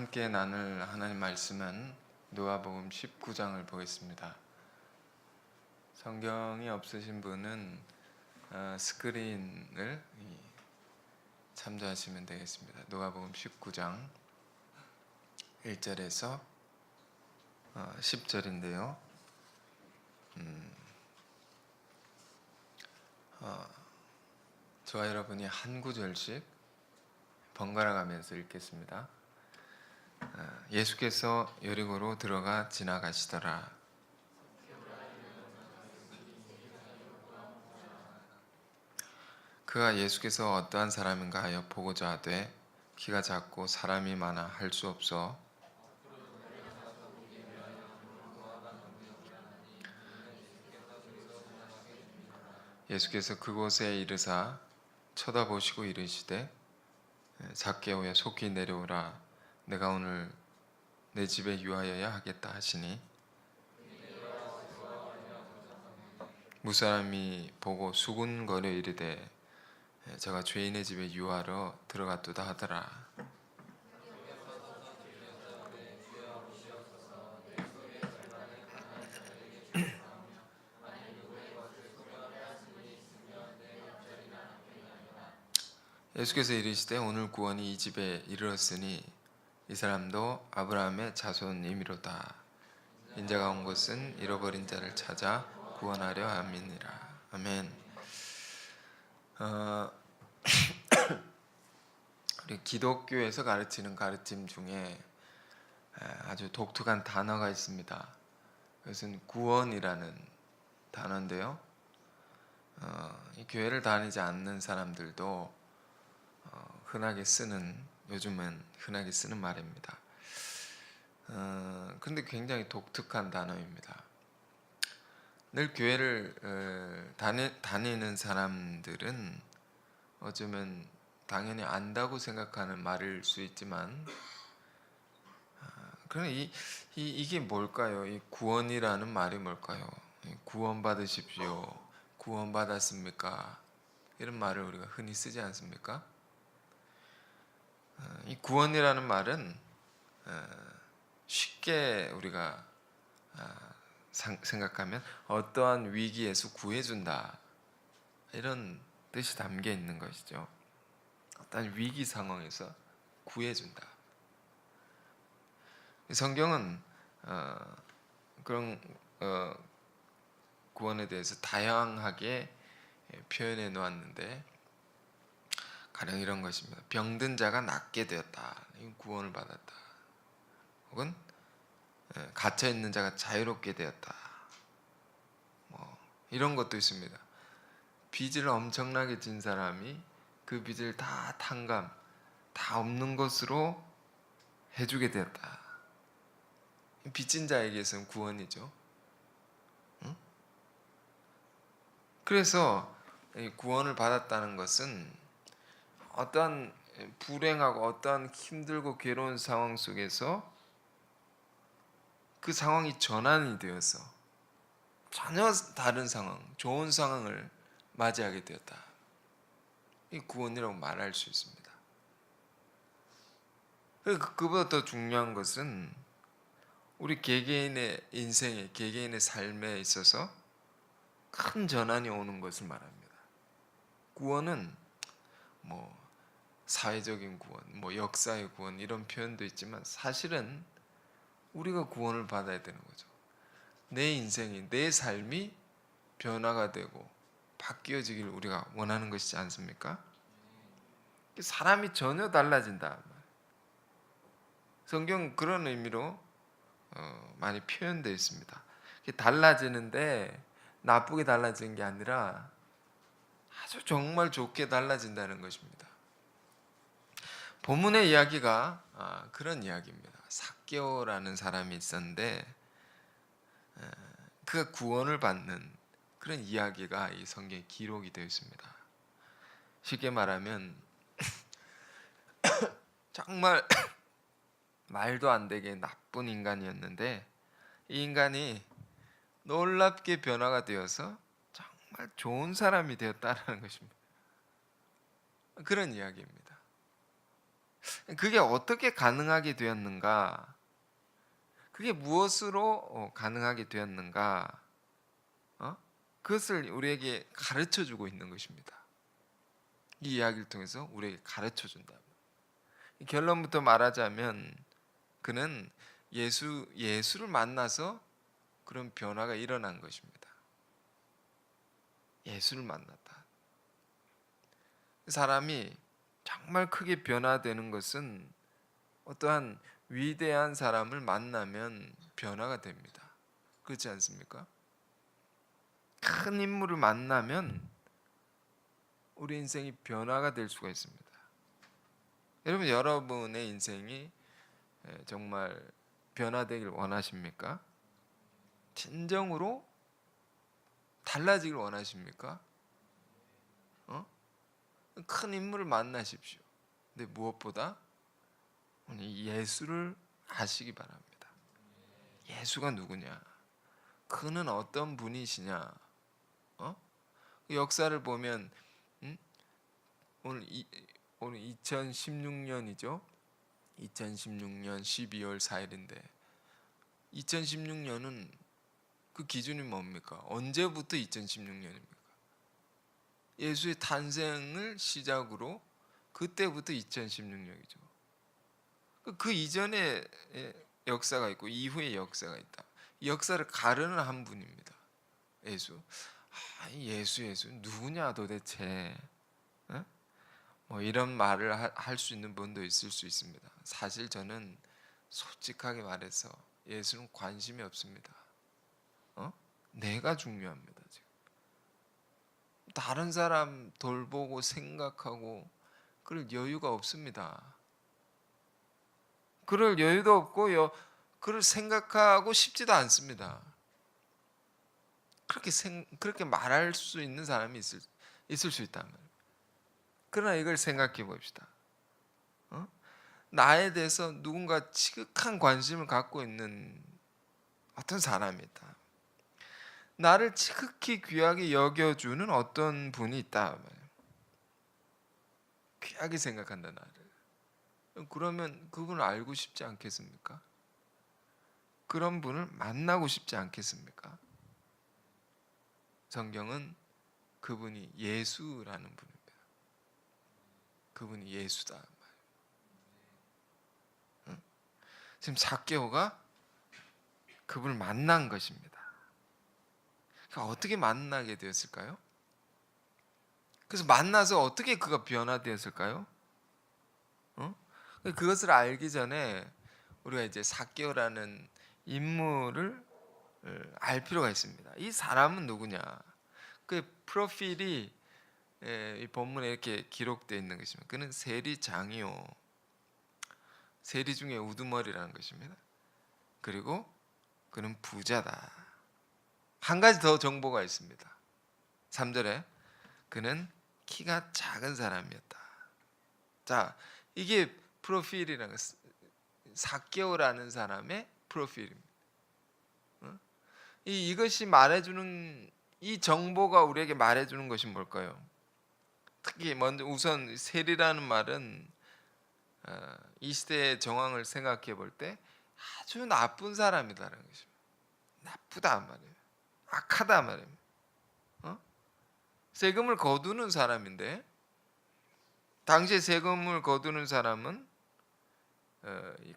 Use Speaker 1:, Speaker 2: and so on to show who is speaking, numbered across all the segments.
Speaker 1: 함께 나눌 하나님 말씀은 누가복음 19장을 보겠습니다. 성경이 없으신 분은 스크린을 참조하시면 되겠습니다. 누가복음 19장 1절에서 10절인데요. 저와 여러분이 한 구절씩 번갈아 가면서 읽겠습니다. 예수께서 여리고로 들어가 지나가시더라. 그가 예수께서 어떠한 사람인가 하여 보고자 하되 키가 작고 사람이 많아 할 수 없어 예수께서 그곳에 이르사 쳐다보시고 이르시되 zac개오야 속히 내려오라 내가 오늘 내 집에 유하여야 하겠다 하시니 무사람이 보고 수군거려 이르되 저가 죄인의 집에 유하러 들어갔도다 하더라. 예수께서 이르시되 오늘 구원이 이 집에 이르렀으니 이 사람도 아브라함의 자손이미로다. 인자가 온 것은 잃어버린 자를 찾아 구원하려 함이니라. 아멘. 우리 기독교에서 가르치는 가르침 중에 아주 독특한 단어가 있습니다. 그것은 구원이라는 단어인데요. 이 교회를 다니지 않는 사람들도 요즘은 흔하게 쓰는 말입니다. 근데 굉장히 독특한 단어입니다. 늘 교회를 다니는 사람들은 어쩌면 당연히 안다고 생각하는 말일 수 있지만, 그럼 이게 뭘까요? 이 구원이라는 말이 뭘까요? 구원 받으십시오. 구원 받았습니까? 이런 말을 우리가 흔히 쓰지 않습니까? 이 구원이라는 말은 쉽게 우리가 생각하면 어떠한 위기에서 구해준다 이런 뜻이 담겨 있는 것이죠. 어떤 위기 상황에서 구해준다. 성경은 그런 구원에 대해서 다양하게 표현해 놓았는데 가령 이런 것입니다. 병든 자가 낫게 되었다. 구원을 받았다. 혹은 갇혀 있는 자가 자유롭게 되었다. 이런 것도 있습니다. 빚을 엄청나게 진 사람이 그 빚을 다 탕감, 다 없는 것으로 해주게 되었다. 빚진 자에게서는 구원이죠. 응? 그래서 구원을 받았다는 것은 어떠한 불행하고 어떠한 힘들고 괴로운 상황 속에서 그 상황이 전환이 되어서 전혀 다른 상황, 좋은 상황을 맞이하게 되었다. 이 구원이라고 말할 수 있습니다. 그보다 더 중요한 것은 우리 개개인의 인생에, 개개인의 삶에 있어서 큰 전환이 오는 것을 말합니다. 구원은 사회적인 구원, 역사의 구원 이런 표현도 있지만 사실은 우리가 구원을 받아야 되는 거죠. 내 인생이, 내 삶이 변화가 되고 바뀌어지기를 우리가 원하는 것이지 않습니까? 사람이 전혀 달라진다. 성경 그런 의미로 많이 표현되어 있습니다. 달라지는데 나쁘게 달라지는 게 아니라 아주 정말 좋게 달라진다는 것입니다. 본문의 이야기가 그런 이야기입니다. zac개오라는 사람이 있었는데 그가 구원을 받는 그런 이야기가 이 성경에 기록이 되어 있습니다. 쉽게 말하면 정말 말도 안 되게 나쁜 인간이었는데 이 인간이 놀랍게 변화가 되어서 정말 좋은 사람이 되었다는 것입니다. 그런 이야기입니다. 그게 어떻게 가능하게 되었는가? 그게 무엇으로 가능하게 되었는가? 그것을 우리에게 가르쳐 주고 있는 것입니다. 이 이야기를 통해서 우리에게 가르쳐 준다. 결론부터 말하자면 그는 예수를 만나서 그런 변화가 일어난 것입니다. 예수를 만났다. 사람이 정말 크게 변화되는 것은 어떠한 위대한 사람을 만나면 변화가 됩니다. 그렇지 않습니까? 큰 인물을 만나면 우리 인생이 변화가 될 수가 있습니다. 여러분의 인생이 정말 변화되길 원하십니까? 진정으로 달라지길 원하십니까? 큰 인물을 만나십시오. 근데 무엇보다 예수를 아시기 바랍니다. 예수가 누구냐? 그는 어떤 분이시냐? 역사를 보면 오늘 2016년이죠. 2016년 12월 4일인데 2016년은 그 기준이 뭡니까? 언제부터 2016년입니까? 예수의 탄생을 시작으로 그때부터 2016년이죠. 그 이전에 역사가 있고 이후에 역사가 있다. 이 역사를 가르는 한 분입니다. 예수. 예수 누구냐 도대체? 뭐 이런 말을 할 수 있는 분도 있을 수 있습니다. 사실 저는 솔직하게 말해서 예수는 관심이 없습니다. 내가 중요합니다. 지금 다른 사람 돌보고 생각하고 그럴 여유가 없습니다. 그럴 여유도 없고 그를 생각하고 싶지도 않습니다. 그렇게 말할 수 있는 사람이 있을 수 있단 말이에요. 그러나 이걸 생각해 봅시다. 나에 대해서 누군가 지극한 관심을 갖고 있는 어떤 사람이 있다. 나를 지극히 귀하게 여겨주는 어떤 분이 있다. 귀하게 생각한다 나를. 그러면 그분을 알고 싶지 않겠습니까? 그런 분을 만나고 싶지 않겠습니까? 성경은 그분이 예수라는 분입니다. 그분이 예수다. 지금 삭개오가 그분을 만난 것입니다. 그러니까 어떻게 만나게 되었을까요? 그래서 만나서 어떻게 그가 변화되었을까요? 그것을 알기 전에 우리가 이제 삭개오라는 인물을 알 필요가 있습니다. 이 사람은 누구냐? 그 프로필이 이 본문에 이렇게 기록되어 있는 것입니다. 그는 세리장이요. 세리 중에 우두머리라는 것입니다. 그리고 그는 부자다. 한 가지 더 정보가 있습니다. 3절에 그는 키가 작은 사람이었다. 자, 이게 프로필이라는 것, 삭개오라는 사람의 프로필입니다. 이것이 말해주는 이 정보가 우리에게 말해주는 것이 뭘까요? 특히 먼저 우선 세리라는 말은 이 시대의 정황을 생각해 볼 때 아주 나쁜 사람이다라는 것입니다. 나쁘다 말이에요. 악하다 말이에요. 세금을 거두는 사람인데 당시에 세금을 거두는 사람은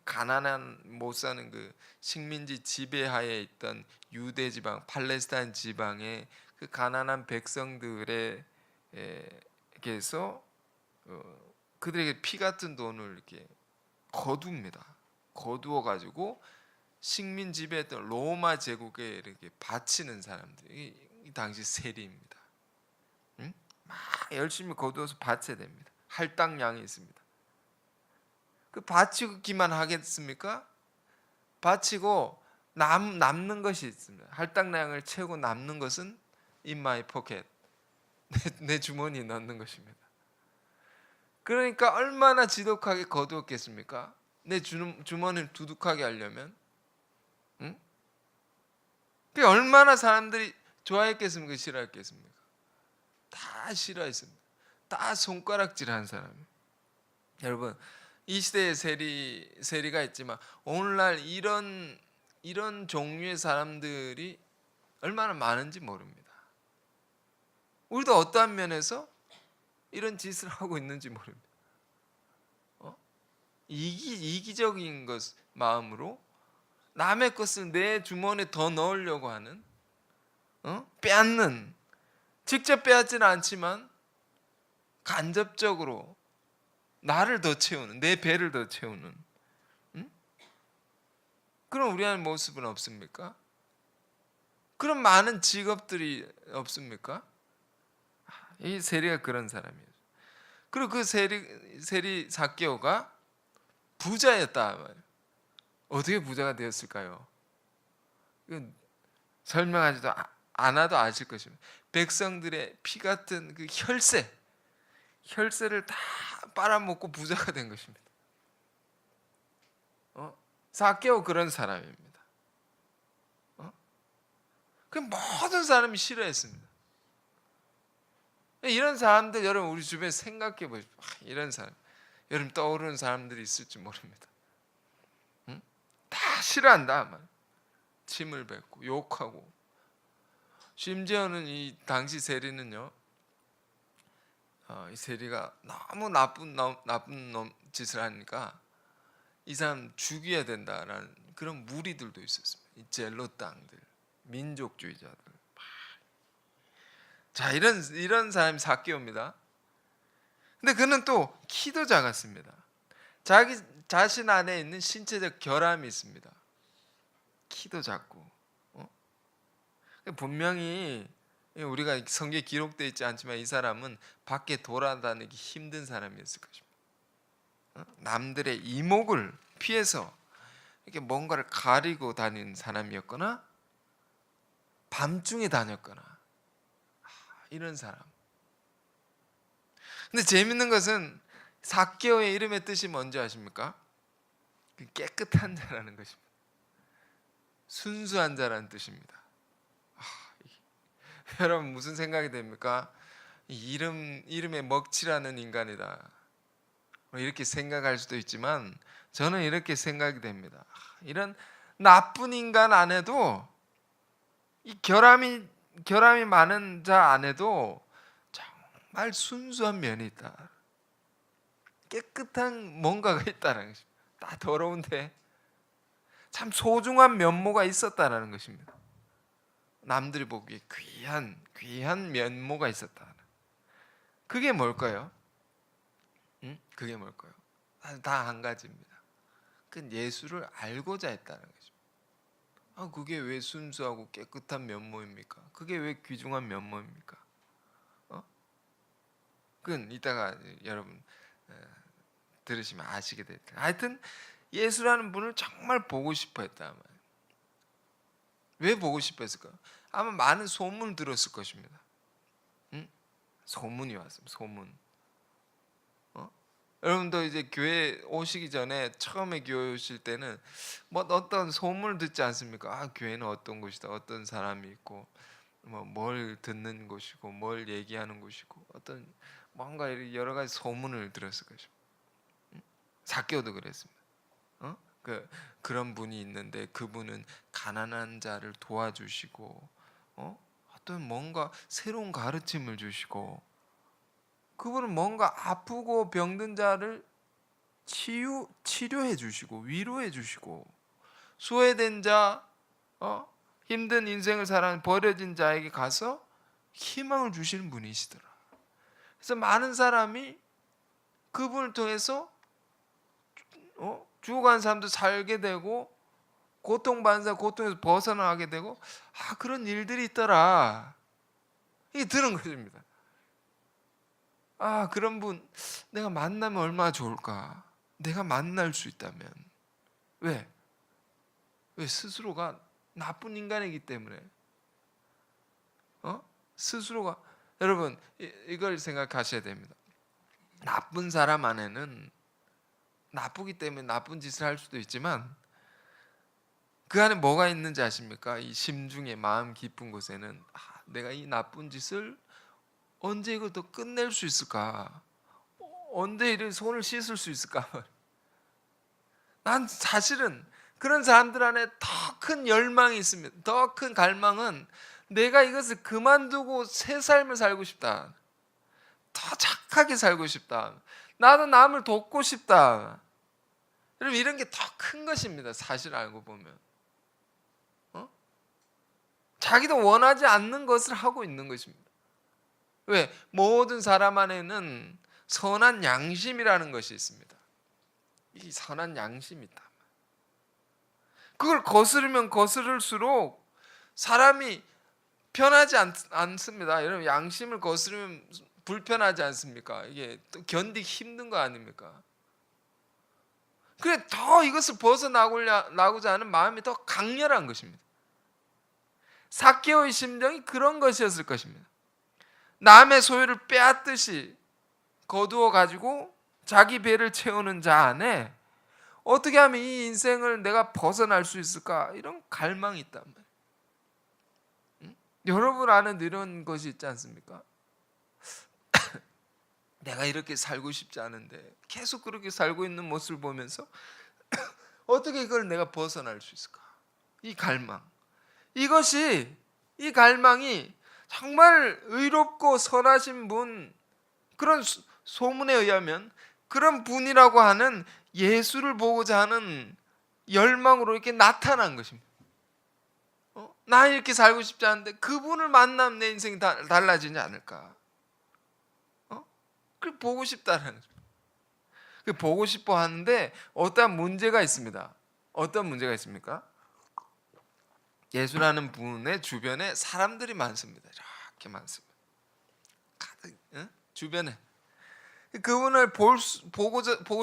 Speaker 1: 가난한 못 사는 그 식민지 지배하에 있던 유대 지방, 팔레스타인 지방의 그 가난한 백성들에게서 그들에게 피 같은 돈을 이렇게 거둡니다. 거두어 가지고 식민 지배했던 로마 제국에 이렇게 바치는 사람들이 이 당시 세리입니다. 막 열심히 거두어서 바쳐야 됩니다. 할당량이 있습니다. 그 바치기만 하겠습니까? 바치고 남는 것이 있습니다. 할당량을 채우고 남는 것은 in my pocket, 내 주머니에 넣는 것입니다. 그러니까 얼마나 지독하게 거두었겠습니까? 내 주머니를 두둑하게 하려면, 그 얼마나 사람들이 좋아했겠습니까? 싫어했겠습니까? 다 싫어했습니다. 다 손가락질한 사람. 여러분, 이 시대에 세리가 있지만 오늘날 이런 종류의 사람들이 얼마나 많은지 모릅니다. 우리도 어떠한 면에서 이런 짓을 하고 있는지 모릅니다. 이기적인 것 마음으로 남의 것을 내 주머니에 더 넣으려고 하는, 빼앗는, 직접 빼앗지는 않지만 간접적으로 나를 더 채우는, 내 배를 더 채우는, 그런 우리 안의 모습은 없습니까? 그런 많은 직업들이 없습니까? 이 세리가 그런 사람이에요. 그리고 그 세리 삭개오가 부자였다 말이에요. 어떻게 부자가 되었을까요? 이건 설명하지도 않아도 아실 것입니다. 백성들의 피 같은 그 혈세를 다 빨아먹고 부자가 된 것입니다. 삭개오 그런 사람입니다. 그 모든 사람이 싫어했습니다. 이런 사람들 여러분 우리 주변에 생각해 보십시오. 이런 사람 여러분 떠오르는 사람들이 있을지 모릅니다. 다 싫어한다. 침을 뱉고 욕하고, 심지어는 이 당시 세리는요, 이 세리가 너무 나쁜 짓을 하니까 이 사람 죽여야 된다라는 그런 무리들도 있었습니다. 이 젤로 땅들, 민족주의자들. 자, 이런 사람이 삭개오입니다. 근데 그는 또 키도 작았습니다. 자기 자신 안에 있는 신체적 결함이 있습니다. 키도 작고, 분명히 우리가 성경에 기록되어 있지 않지만 이 사람은 밖에 돌아다니기 힘든 사람이었을 것입니다. 남들의 이목을 피해서 이렇게 뭔가를 가리고 다니는 사람이었거나 밤중에 다녔거나 이런 사람. 근데 재밌는 것은 삭개오의 이름의 뜻이 뭔지 아십니까? 깨끗한 자라는 것입니다. 순수한 자라는 뜻입니다. 여러분 무슨 생각이 됩니까? 이름에 먹칠하는 인간이다, 이렇게 생각할 수도 있지만 저는 이렇게 생각이 됩니다. 이런 나쁜 인간 안에도, 이 결함이 많은 자 안에도 정말 순수한 면이 있다. 깨끗한 뭔가가 있다는 것입니다. 다 더러운데 참 소중한 면모가 있었다는 것입니다. 남들이 보기에 귀한 면모가 있었다. 그게 뭘까요? 그게 뭘까요? 다 한 가지입니다. 그 예수를 알고자 했다는 것입니다. 그게 왜 순수하고 깨끗한 면모입니까? 그게 왜 귀중한 면모입니까? 그건 이따가 여러분 들으시면 아시게 될 거예요. 하여튼 예수라는 분을 정말 보고 싶어 했다 말이에요. 왜 보고 싶어 했을까요? 아마 많은 소문을 들었을 것입니다. 소문이 왔습니다. 소문. 여러분도 이제 교회 오시기 전에 처음에 교회 오실 때는 뭐 어떤 소문을 듣지 않습니까? 교회는 어떤 곳이다, 어떤 사람이 있고, 뭐 뭘 듣는 곳이고, 뭘 얘기하는 곳이고, 어떤 뭔가 여러 가지 소문을 들었을 것입니다. 삭개오도 그랬습니다. 그런 분이 있는데 그분은 가난한 자를 도와주시고, 어떤 뭔가 새로운 가르침을 주시고, 그분은 뭔가 아프고 병든 자를 치료해 주시고 위로해 주시고, 소외된 자, 힘든 인생을 살아가는 버려진 자에게 가서 희망을 주시는 분이시더라. 그래서 많은 사람이 그분을 통해서 죽어간 사람도 살게 되고, 고통받는 사람 고통에서 벗어나게 되고, 그런 일들이 있더라, 이게 들은 것입니다. 그런 분 내가 만나면 얼마나 좋을까. 내가 만날 수 있다면. 왜 스스로가 나쁜 인간이기 때문에. 스스로가, 여러분 이걸 생각하셔야 됩니다. 나쁜 사람 안에는 나쁘기 때문에 나쁜 짓을 할 수도 있지만 그 안에 뭐가 있는지 아십니까? 이 심중에, 마음 깊은 곳에는 내가 이 나쁜 짓을 언제 이걸 더 끝낼 수 있을까? 언제 이를 손을 씻을 수 있을까? 난 사실은 그런 사람들 안에 더 큰 열망이 있습니다. 더 큰 갈망은 내가 이것을 그만두고 새 삶을 살고 싶다. 더 착하게 살고 싶다. 나도 남을 돕고 싶다. 여러분, 이런 게 더 큰 것입니다. 사실 알고 보면. 자기도 원하지 않는 것을 하고 있는 것입니다. 왜? 모든 사람 안에는 선한 양심이라는 것이 있습니다. 이 선한 양심이 있다. 그걸 거스르면 거스를수록 사람이 편하지 않습니다. 여러분, 양심을 거스르면 불편하지 않습니까? 이게 또 견디기 힘든 거 아닙니까? 그래, 더 이것을 벗어나고자 하는 마음이 더 강렬한 것입니다. 삭개오의 심정이 그런 것이었을 것입니다. 남의 소유를 빼앗듯이 거두어 가지고 자기 배를 채우는 자 안에 어떻게 하면 이 인생을 내가 벗어날 수 있을까? 이런 갈망이 있단 말이에요. 여러분 안에 이런 것이 있지 않습니까? 내가 이렇게 살고 싶지 않은데 계속 그렇게 살고 있는 모습을 보면서 어떻게 이걸 내가 벗어날 수 있을까? 이 갈망. 이 갈망이 정말 의롭고 선하신 분, 그런 소문에 의하면 그런 분이라고 하는 예수를 보고자 하는 열망으로 이렇게 나타난 것입니다. 나 이렇게 살고 싶지 않은데 그분을 만나면 내 인생이 달라지지 않을까? 그 보고 싶다는 거죠. 그 보고 싶어 하는데 어떤 문제가 있습니다. 어떤 문제가 있습니까? 예수라는 분의 주변에 사람들이 많습니다. 이렇게 많습니다. 가득, 주변에 그분을 보고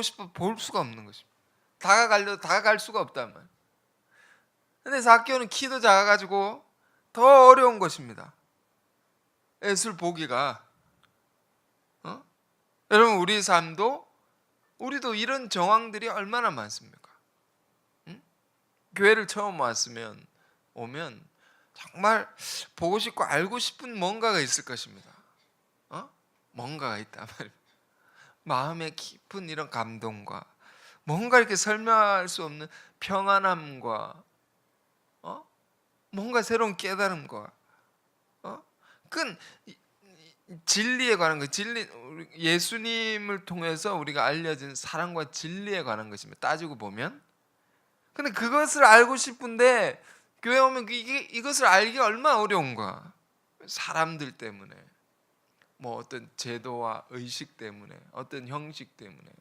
Speaker 1: 싶어 볼 수가 없는 것입니다. 다가갈 수가 없단 말이에요. 근데 삭개오는 키도 작아가지고 더 어려운 것입니다. 예수를 보기가. 여러분, 우리 삶도 우리도 이런 정황들이 얼마나 많습니까? 교회를 처음 오면 정말 보고 싶고 알고 싶은 뭔가가 있을 것입니다. 뭔가가 있단 말입니다. 마음의 깊은 이런 감동과 뭔가 이렇게 설명할 수 없는 평안함과 뭔가 새로운 깨달음과 큰 진리에 관한 것, 예수님을 통해서 우리가 알려진 사랑과 진리에 관한 것입니다. 따지고 보면. 근데 그것을 알고 싶은데 교회 오면 이것을 알기가 얼마나 어려운가. 사람들 때문에, 뭐 어떤 제도와 의식 때문에, 어떤 형식 때문에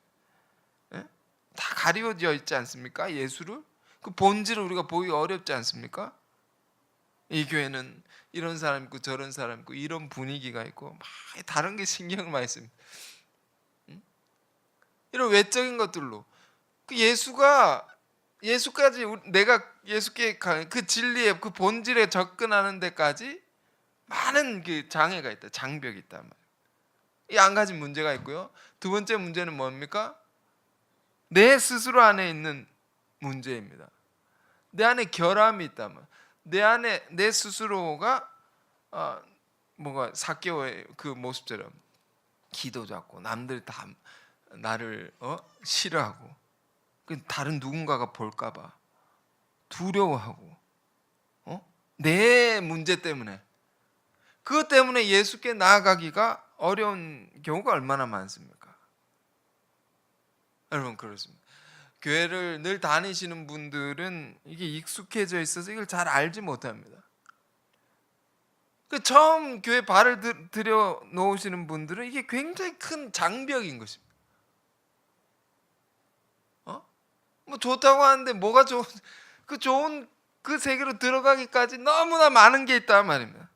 Speaker 1: 다 가려져 있지 않습니까? 예수를 그 본질을 우리가 보기 어렵지 않습니까? 이 교회는 이런 사람 있고 저런 사람 있고 이런 분위기가 있고 막 다른 게 신경을 많이 씁니다. 이런 외적인 것들로 그 예수까지 내가 예수께 그 진리의 그 본질에 접근하는 데까지 많은 그 장애가 있다, 장벽이 있단 말이에요. 이 한 가지 문제가 있고요. 두 번째 문제는 뭡니까? 내 스스로 안에 있는 문제입니다. 내 안에 결함이 있단 말이에요. 내 안에 내 스스로가 뭔가 삭개오의 그 모습처럼 기도 작고 남들이 다 나를 싫어하고 다른 누군가가 볼까봐 두려워하고 내 문제 때문에 그것 때문에 예수께 나아가기가 어려운 경우가 얼마나 많습니까? 여러분, 그렇습니다. 교회를 늘 다니시는 분들은 이게 익숙해져 있어서 이걸 잘 알지 못합니다. 처음 교회 발을 들여 놓으시는 분들은 이게 굉장히 큰 장벽인 것입니다. 뭐 좋다고 하는데 뭐가 좋은 그 세계로 들어가기까지 너무나 많은 게 있단 말입니다.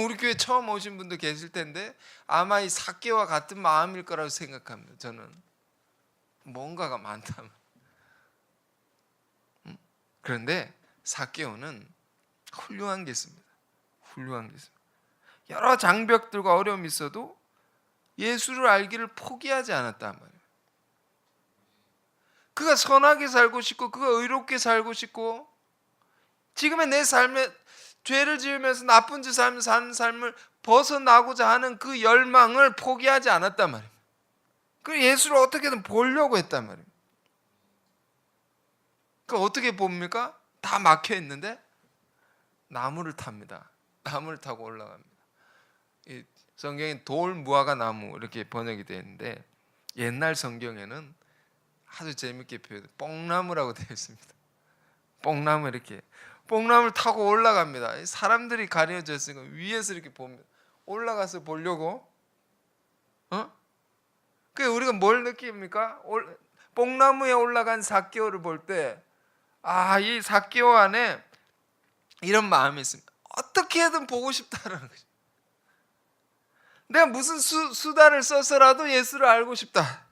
Speaker 1: 우리 교회 처음 오신 분도 계실 텐데 아마 이 삭개와 같은 마음일 거라고 생각합니다. 저는 뭔가가 많다. 그런데 삭개오는 훌륭한 게 있습니다. 훌륭한 게 있습니다. 여러 장벽들과 어려움이 있어도 예수를 알기를 포기하지 않았단 말이에요. 그가 선하게 살고 싶고 그가 의롭게 살고 싶고 지금의 내 삶에 죄를 지으면서 나쁜 짓을 하면서 사는 삶을 벗어나고자 하는 그 열망을 포기하지 않았단 말입니다. 그 예수를 어떻게든 보려고 했단 말입니다. 그 어떻게 봅니까? 다 막혀 있는데 나무를 탑니다. 나무를 타고 올라갑니다. 이 성경에 돌 무화과 나무 이렇게 번역이 되어 있는데 옛날 성경에는 아주 재밌게 표현해 뽕나무라고 되어 있습니다. 뽕나무 이렇게 뽕나무를 타고 올라갑니다. 사람들이 가려져 있으니까 위에서 이렇게 보면 올라가서 보려고 그 우리가 뭘 느낍니까? 뽕나무에 올라간 삭개오를 볼 때 이 삭개오 안에 이런 마음이 있습니다. 어떻게든 보고 싶다라는 거죠. 내가 무슨 수단을 써서라도 예수를 알고 싶다.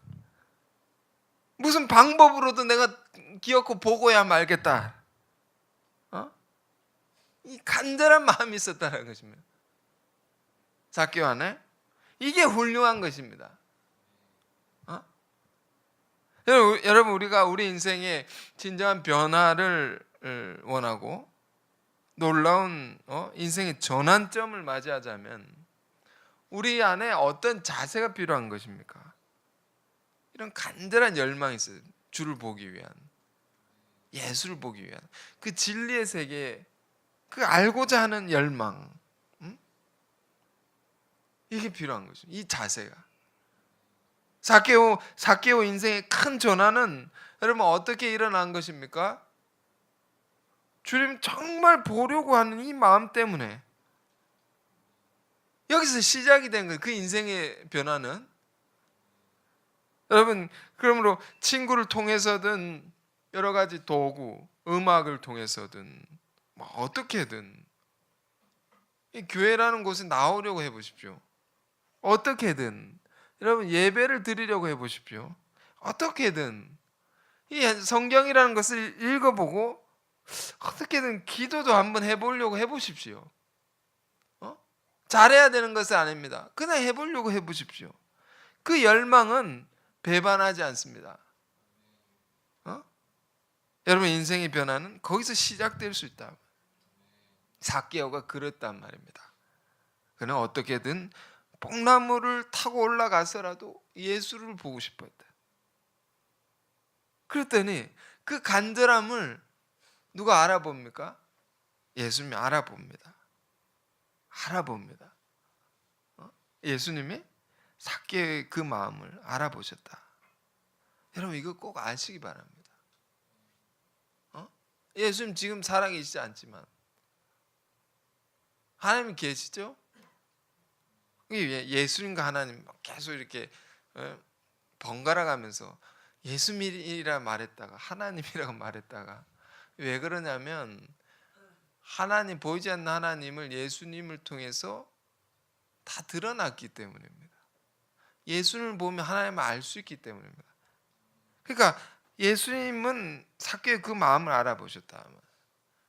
Speaker 1: 무슨 방법으로도 내가 기어코 보고야 말겠다. 이 간절한 마음이 있었다는 것입니다. 삭개오 안에 이게 훌륭한 것입니다. 여러분 우리가 우리 인생에 진정한 변화를 원하고 놀라운 인생의 전환점을 맞이하자면 우리 안에 어떤 자세가 필요한 것입니까? 이런 간절한 열망이 있어요. 주를 보기 위한, 예수를 보기 위한 그 진리의 세계, 그 알고자 하는 열망, 이게 필요한 거죠. 이 자세가. 삭개오 인생의 큰 전환은 여러분 어떻게 일어난 것입니까? 주님 정말 보려고 하는 이 마음 때문에 여기서 시작이 된 거예요. 그 인생의 변화는. 여러분 그러므로 친구를 통해서든 여러 가지 도구, 음악을 통해서든 뭐 어떻게든 이 교회라는 곳에 나오려고 해보십시오. 어떻게든 여러분 예배를 드리려고 해보십시오. 어떻게든 이 성경이라는 것을 읽어보고 어떻게든 기도도 한번 해보려고 해보십시오. 잘해야 되는 것은 아닙니다. 그냥 해보려고 해보십시오. 그 열망은 배반하지 않습니다. 여러분 인생의 변화는 거기서 시작될 수 있다. 삭개오가 그랬단 말입니다. 그는 어떻게든 뽕나무를 타고 올라가서라도 예수를 보고 싶었다. 그랬더니 그 간절함을 누가 알아봅니까? 예수님이 알아봅니다. 예수님이 삭개오의 그 마음을 알아보셨다. 여러분 이거 꼭 아시기 바랍니다. 예수님 지금 살아계시지 않지만 하나님 계시죠? 예수님과 하나님 계속 이렇게 번갈아 가면서 예수님이라 말했다가 하나님이라고 말했다가 왜 그러냐면 하나님 보이지 않는 하나님을 예수님을 통해서 다 드러났기 때문입니다. 예수님을 보면 하나님을 알 수 있기 때문입니다. 그러니까 예수님은 삭개오의 그 마음을 알아보셨다.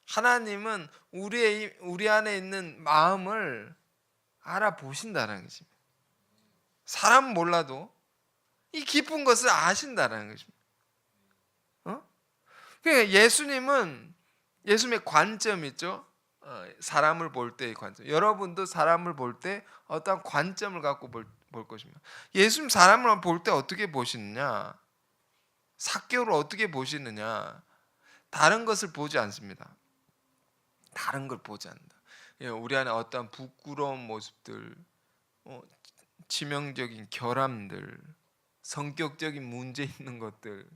Speaker 1: 하나님은 우리 안에 있는 마음을 알아보신다는 것입니다. 사람은 몰라도 이 깊은 것을 아신다는 것입니다. 그러니까 예수님의 관점이 있죠. 사람을 볼 때의 관점. 여러분도 사람을 볼 때 어떤 관점을 갖고 볼 것입니다. 예수님 사람을 볼 때 어떻게 보시느냐? 삭개오를 어떻게 보시느냐? 다른 것을 보지 않습니다. 다른 걸 보지 않는다. 우리 안에 어떤 부끄러운 모습들, 치명적인 결함들, 성격적인 문제 있는 것들,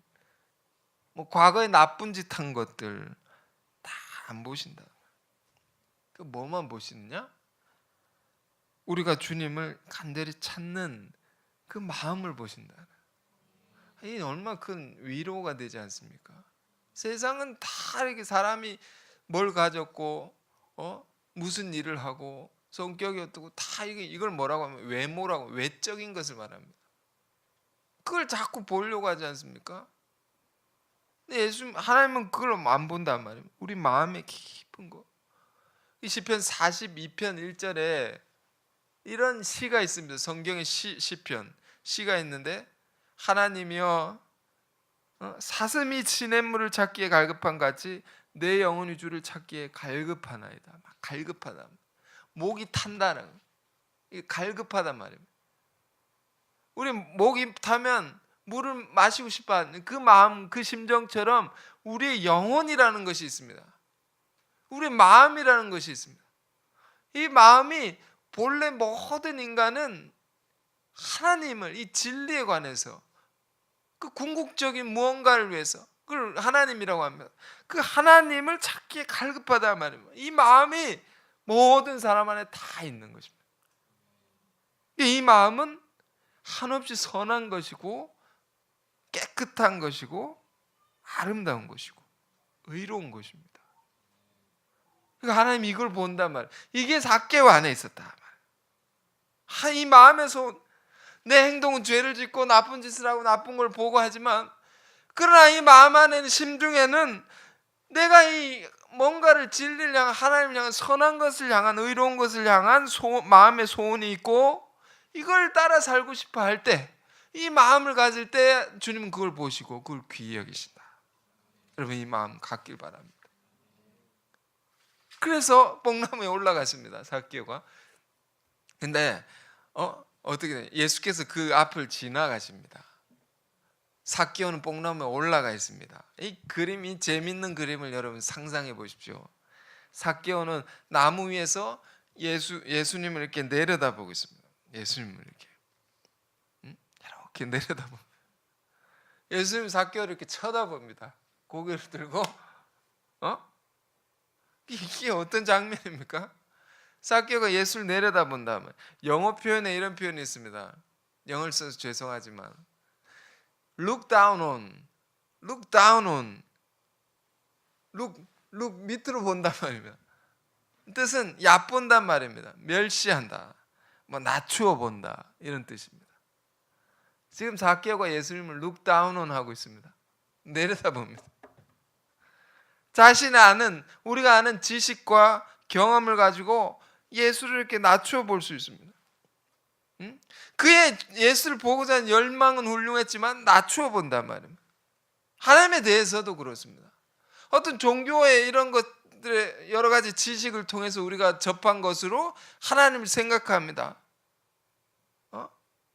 Speaker 1: 과거에 나쁜 짓 한 것들 다 안 보신다. 그 뭐만 보시느냐? 우리가 주님을 간절히 찾는 그 마음을 보신다. 이 얼마나 큰 위로가 되지 않습니까? 세상은 다 이렇게 사람이 뭘 가졌고 무슨 일을 하고 성격이 어떻고 다 이걸 뭐라고 하면 외모라고 외적인 것을 말합니다. 그걸 자꾸 보려고 하지 않습니까? 근데 하나님은 그걸 안 본단 말이에요. 우리 마음의 깊은 거. 이 시편 42편 1절에 이런 시가 있습니다. 성경의 시편 시가 있는데 하나님이여 사슴이 시냇물을 찾기에 갈급한 같이 내 영혼이 주를 찾기에 갈급하나이다. 막 갈급하다. 목이 탄다는 이 갈급하단 말입니다. 우리 목이 타면 물을 마시고 싶어하는 그 마음, 그 심정처럼 우리의 영혼이라는 것이 있습니다. 우리의 마음이라는 것이 있습니다. 이 마음이 본래 모든 인간은 하나님을, 이 진리에 관해서 그 궁극적인 무언가를 위해서, 그걸 하나님이라고 합니다. 그 하나님을 찾기에 갈급하다 말입니다. 이 마음이 모든 사람 안에 다 있는 것입니다. 이 마음은 한없이 선한 것이고 깨끗한 것이고 아름다운 것이고 의로운 것입니다. 그러니까 하나님이 이걸 본단 말이에요. 이게 삭개오 안에 있었다 말이에요. 이 마음에서 내 행동은 죄를 짓고 나쁜 짓을 하고 나쁜 걸 보고 하지만, 그러나 이 마음 안에는, 심중에는 내가 이 뭔가를 진리를 향한, 하나님을 향한, 선한 것을 향한, 의로운 것을 향한 마음의 소원이 있고, 이걸 따라 살고 싶어 할 때, 이 마음을 가질 때 주님은 그걸 보시고 그걸 귀히 여기신다. 여러분, 이 마음 갖길 바랍니다. 그래서 뽕나무에 올라갔습니다, 삭개오가. 근데 어떻게 돼요? 예수께서 그 앞을 지나가십니다. 삭개오는 뽕나무에 올라가 있습니다. 이 그림이 재밌는 그림을 여러분 상상해 보십시오. 삭개오는 나무 위에서 예수님을 이렇게 내려다보고 있습니다. 예수님을 이렇게 내려다보고, 예수님 삭개오를 이렇게 쳐다봅니다. 고개를 들고. 이게 어떤 장면입니까? 삭개오가 예수를 내려다본다면, 영어 표현에 이런 표현이 있습니다. 영어를 써서 죄송하지만 look down on, look down on, look 밑으로 본단 말입니다. 뜻은 얕본단 말입니다. 멸시한다, 뭐 낮추어 본다, 이런 뜻입니다. 지금 삭개오가 예수님을 look down on 하고 있습니다. 내려다봅니다. 자신이 아는, 우리가 아는 지식과 경험을 가지고 예수를 이렇게 낮추어 볼 수 있습니다. 그의 예수를 보고자 하는 열망은 훌륭했지만 낮추어 본단 말입니다. 하나님에 대해서도 그렇습니다. 어떤 종교의 이런 것들의 여러 가지 지식을 통해서 우리가 접한 것으로 하나님을 생각합니다.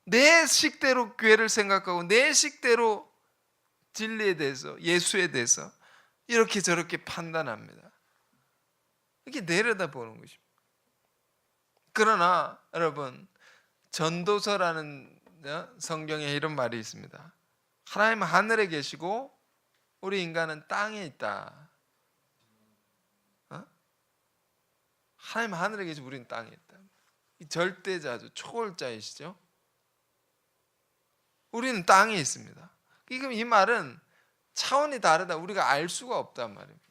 Speaker 1: 내 식대로 교회를 생각하고 내 식대로 진리에 대해서, 예수에 대해서 이렇게 저렇게 판단합니다. 이렇게 내려다보는 것입니다. 그러나 여러분, 전도서라는 성경에 이런 말이 있습니다. 하나님은 하늘에 계시고 우리 인간은 땅에 있다. 하나님은 하늘에 계시고 우리는 땅에 있다. 이 절대자죠, 초월자이시죠. 우리는 땅에 있습니다. 그럼 이 말은 차원이 다르다, 우리가 알 수가 없단 말입니다.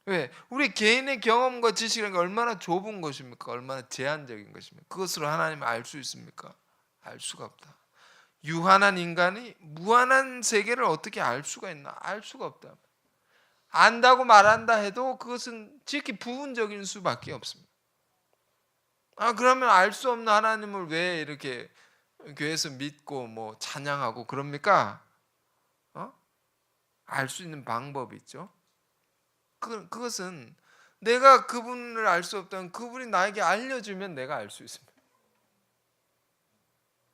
Speaker 1: 왜? 우리 개인의 경험과 지식이라는 게 얼마나 좁은 것입니까? 얼마나 제한적인 것입니까? 그것으로 하나님을 알 수 있습니까? 알 수가 없다. 유한한 인간이 무한한 세계를 어떻게 알 수가 있나? 알 수가 없다. 안다고 말한다 해도 그것은 지극히 부분적인 수밖에 없습니다. 그러면 알 수 없는 하나님을 왜 이렇게 교회에서 믿고 뭐 찬양하고 그럽니까? 알 수 있는 방법이 있죠. 그것은 내가 그분을 알 수 없다면 그분이 나에게 알려주면 내가 알 수 있습니다.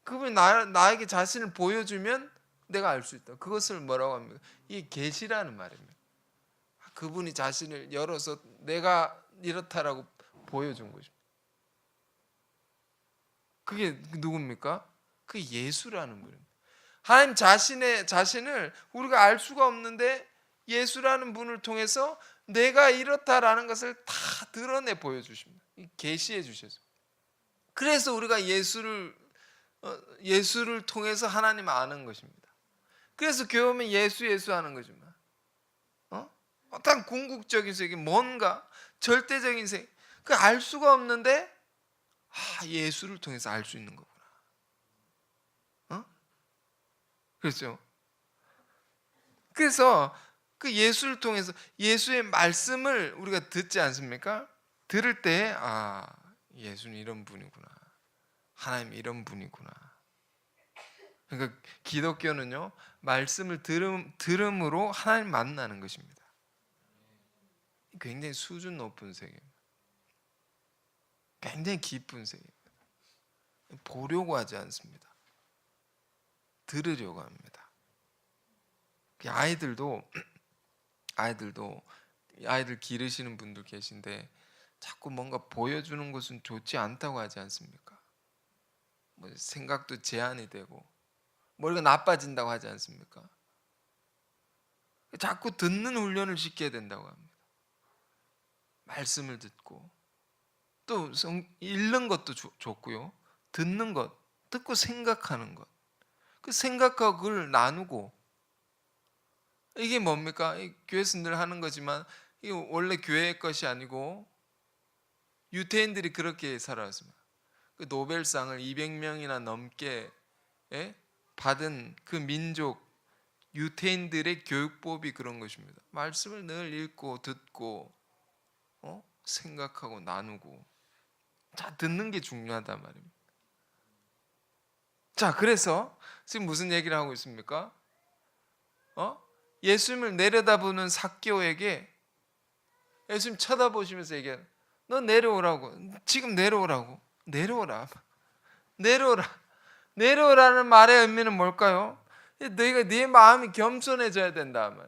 Speaker 1: 그분이 나에게 자신을 보여주면 내가 알 수 있다. 그것을 뭐라고 합니까? 이게 계시라는 말입니다. 그분이 자신을 열어서 내가 이렇다라고 보여준 것입니다. 그게 누굽니까? 그게 예수라는 분입니다. 하나님 자신을 우리가 알 수가 없는데 예수라는 분을 통해서 내가 이렇다라는 것을 다 드러내 보여주십니다. 계시해 주셔서. 그래서 우리가 예수를 통해서 하나님 아는 것입니다. 그래서 교회 오면 예수 하는 거지만, 어떤 궁극적인 세계, 뭔가 절대적인 세계, 그 알 수가 없는데 예수를 통해서 알 수 있는 거구나. 그렇죠? 그래서 그 예수를 통해서 예수의 말씀을 우리가 듣지 않습니까? 들을 때 예수는 이런 분이구나, 하나님이 이런 분이구나. 그러니까 기독교는요, 말씀을 들음으로 하나님 만나는 것입니다. 굉장히 수준 높은 세계입니다. 굉장히 깊은 세계입니다. 보려고 하지 않습니다. 들으려고 합니다. 아이들도 아이들 기르시는 분들 계신데 자꾸 뭔가 보여주는 것은 좋지 않다고 하지 않습니까? 뭐 생각도 제한이 되고 머리가 나빠진다고 하지 않습니까? 자꾸 듣는 훈련을 시켜야 된다고 합니다. 말씀을 듣고 또 읽는 것도 좋고요. 듣는 것, 듣고 생각하는 것. 그 생각하고 그걸 나누고 이게 뭡니까? 교회에서 늘 하는 거지만 이게 원래 교회의 것이 아니고 유태인들이 그렇게 살아왔습니다. 그 노벨상을 200명이나 넘게 받은 그 민족 유태인들의 교육법이 그런 것입니다. 말씀을 늘 읽고 듣고 생각하고 나누고 자 듣는 게 중요하단 말입니다. 자 그래서 지금 무슨 얘기를 하고 있습니까? 예수님을 내려다보는 삭개오에게 예수님 쳐다보시면서 얘기해요. 너 내려오라고. 지금 내려오라고. 내려오라는 말의 의미는 뭘까요? 네 마음이 겸손해져야 된다 말.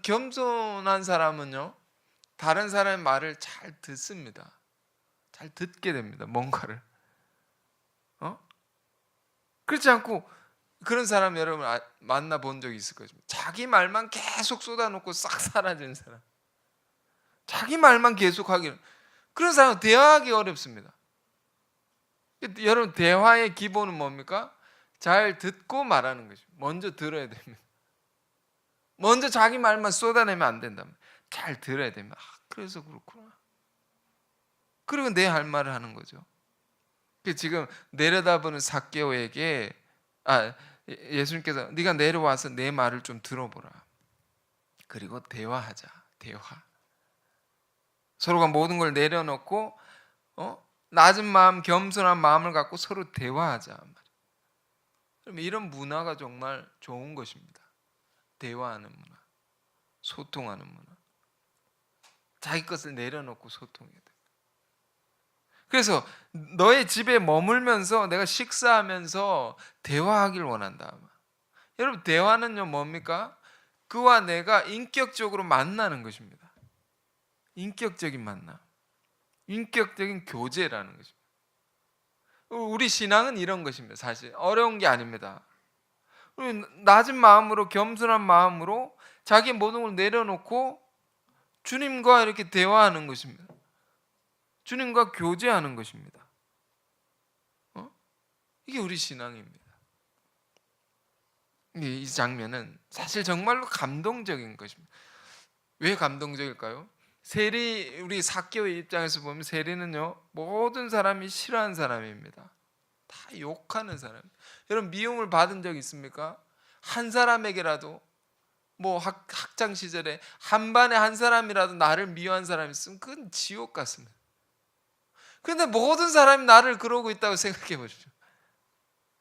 Speaker 1: 겸손한 사람은요 다른 사람의 말을 잘 듣습니다. 잘 듣게 됩니다. 뭔가를. 그렇지 않고 그런 사람 여러분 만나본 적 있을 것입니다. 자기 말만 계속 쏟아놓고 싹 사라지는 사람. 자기 말만 계속 하기는 그런 사람은 대화하기 어렵습니다. 여러분 대화의 기본은 뭡니까? 잘 듣고 말하는 것입니다. 먼저 들어야 됩니다. 먼저 자기 말만 쏟아내면 안 된다. 잘 들어야 됩니다. 그래서 그렇구나. 그리고 내 할 말을 하는 거죠. 지금 내려다보는 삭개오에게 예수님께서 네가 내려와서 내 말을 좀 들어보라. 그리고 대화하자. 대화. 서로가 모든 걸 내려놓고 낮은 마음, 겸손한 마음을 갖고 서로 대화하자. 그럼 이런 문화가 정말 좋은 것입니다. 대화하는 문화, 소통하는 문화. 자기 것을 내려놓고 소통해야 돼. 그래서 너의 집에 머물면서 내가 식사하면서 대화하길 원한다. 여러분 대화는요 뭡니까? 그와 내가 인격적으로 만나는 것입니다. 인격적인 만남, 인격적인 교제라는 것입니다. 우리 신앙은 이런 것입니다. 사실 어려운 게 아닙니다. 낮은 마음으로 겸손한 마음으로 자기 모든 걸 내려놓고 주님과 이렇게 대화하는 것입니다. 주님과 교제하는 것입니다. 이게 우리 신앙입니다. 이 장면은 사실 정말로 감동적인 것입니다. 왜 감동적일까요? 세리 우리 삭개오의 입장에서 보면 세리는요 모든 사람이 싫어하는 사람입니다. 다 욕하는 사람. 여러분 미움을 받은 적 있습니까? 한 사람에게라도 뭐 학창 시절에 한 반에 한 사람이라도 나를 미워한 사람이 있으면 그건 지옥 같습니다. 그런데 모든 사람이 나를 그러고 있다고 생각해 보십시오.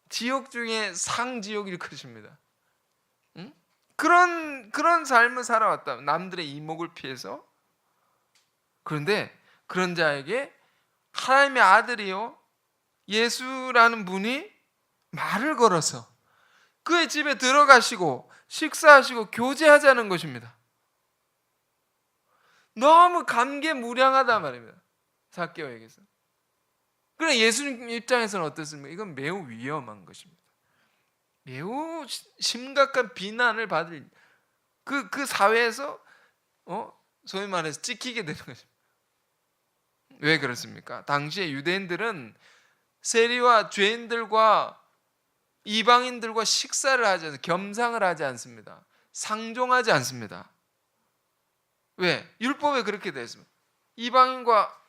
Speaker 1: 지옥 중에 상지옥일 것입니다. 응? 그런 삶을 살아왔다. 남들의 이목을 피해서. 그런데 그런 자에게 하나님의 아들이요 예수라는 분이 말을 걸어서 그의 집에 들어가시고 식사하시고 교제하자는 것입니다. 너무 감개무량하단 말입니다. 삭개오에게서. 그러나 예수님 입장에서는 어떻습니까? 이건 매우 위험한 것입니다. 매우 심각한 비난을 받을 그 사회에서 소위 말해서 찍히게 되는 것입니다. 왜 그렇습니까? 당시에 유대인들은 세리와 죄인들과 이방인들과 식사를 하지 않습니다. 겸상을 하지 않습니다. 상종하지 않습니다. 왜? 율법에 그렇게 되어 있습니다. 이방인과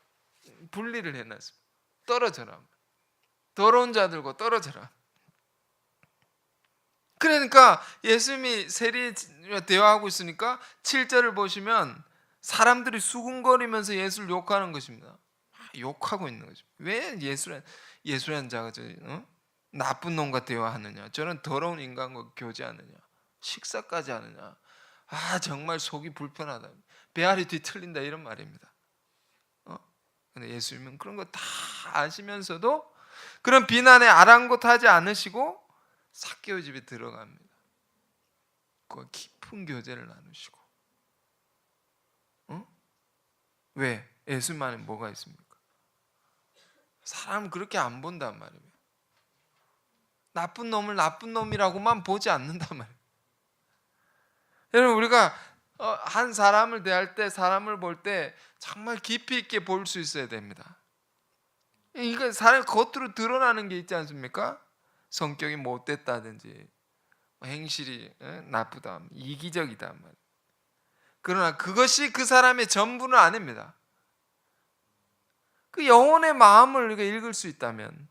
Speaker 1: 분리를 해놨습니다. 떨어져라. 더러운 자들과 떨어져라. 그러니까 예수님이 세리와 대화하고 있으니까 7절을 보시면 사람들이 수군거리면서 예수를 욕하는 것입니다. 욕하고 있는 거죠. 왜 예수라는 자가 나쁜 놈과 대화하느냐? 저는 더러운 인간과 교제하느냐? 식사까지 하느냐? 정말 속이 불편하다. 배알이 뒤틀린다 이런 말입니다. 근데 예수님은 그런 거 다 아시면서도 그런 비난에 아랑곳하지 않으시고 삭개오 집에 들어갑니다. 그 깊은 교제를 나누시고. 왜? 예수만에 뭐가 있습니까? 사람 그렇게 안 본단 말이에요. 나쁜 놈을 나쁜 놈이라고만 보지 않는단 말이에요. 여러분, 우리가 한 사람을 대할 때, 사람을 볼 때 정말 깊이 있게 볼 수 있어야 됩니다. 이거 사람 겉으로 드러나는 게 있지 않습니까? 성격이 못됐다든지 행실이 나쁘다, 이기적이다 말이에요. 그러나 그것이 그 사람의 전부는 아닙니다. 그 영혼의 마음을 우리가 읽을 수 있다면